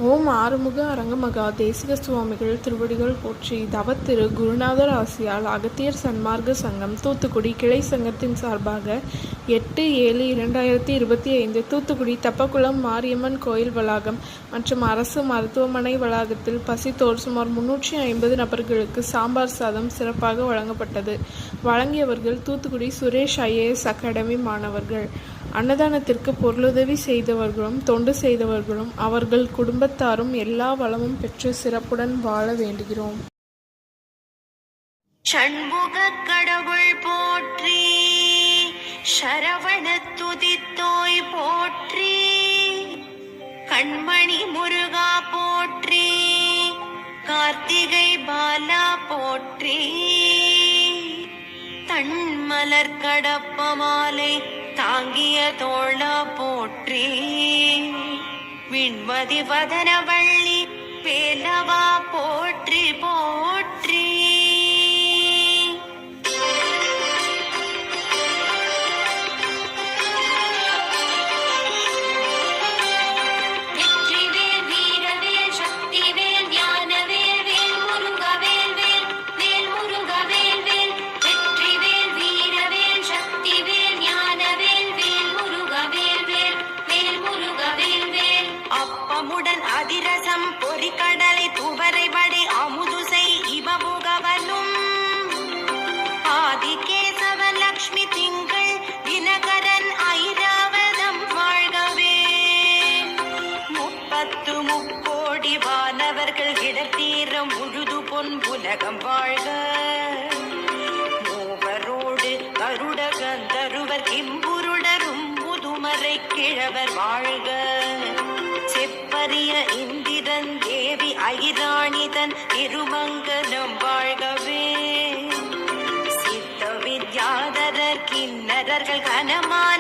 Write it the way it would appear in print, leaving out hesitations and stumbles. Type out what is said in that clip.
ஓம் ஆறுமுக அரங்கமகா தேசிக சுவாமிகள் திருவடிகள் போற்றி. தவத்திரு குருநாதர் ஆசியால் அகத்தியர் சன்மார்க்க சங்கம் தூத்துக்குடி கிளை சங்கத்தின் சார்பாக 8/7/2025 தூத்துக்குடி தப்பக்குளம் மாரியம்மன் கோயில் வளாகம் மற்றும் அரசு மருத்துவமனை வளாகத்தில் பசித்தோர் சுமார் 350 நபர்களுக்கு சாம்பார் சாதம் சிறப்பாக வழங்கப்பட்டது. வழங்கியவர்கள் தூத்துக்குடி சுரேஷ் IAS அகாடமி மாணவர்கள். அன்னதானத்திற்கு பொருளுதவி செய்தவர்களும் தொண்டு செய்தவர்களும் அவர்கள் குடும்பத்தாரும் எல்லா வளமும் பெற்று சிறப்புடன் வாழ வேண்டுகிறோம். சண்முக கடவுள் போற்றி, சரவண துதித்தோய் போற்றி, கண்மணி முருகா போற்றி, கார்த்திகை பாலா போற்றி, தன்மலர் கடப்ப மாலை தாங்கிய தோளா போற்றி, விண்மதி வதனவள்ளி வேலவா போற்றி போற்றி. அதிரசம் பொறிக்கடலை துவரை வடை அமுதுசை இவபுகவனும் ஆதிகேசவன் லக்ஷ்மி திங்கள் தினகரன் ஐராவதம் வாழ்கவே. 30 வானவர்கள் இடத்தீரம் முழுது பொன் புலகம் வாழ்க. மூவரோடு கருட கந்தருவர் கிம்புருடரும் முதுமறை கிழவர் வாழ்க. செப்பரிய இந்திரன் தேவி ஐராணிதன் திருமங்கலம் வாழ்கவே. சித்த வித்யாதரர் கிண்ணறர்கள் கனமான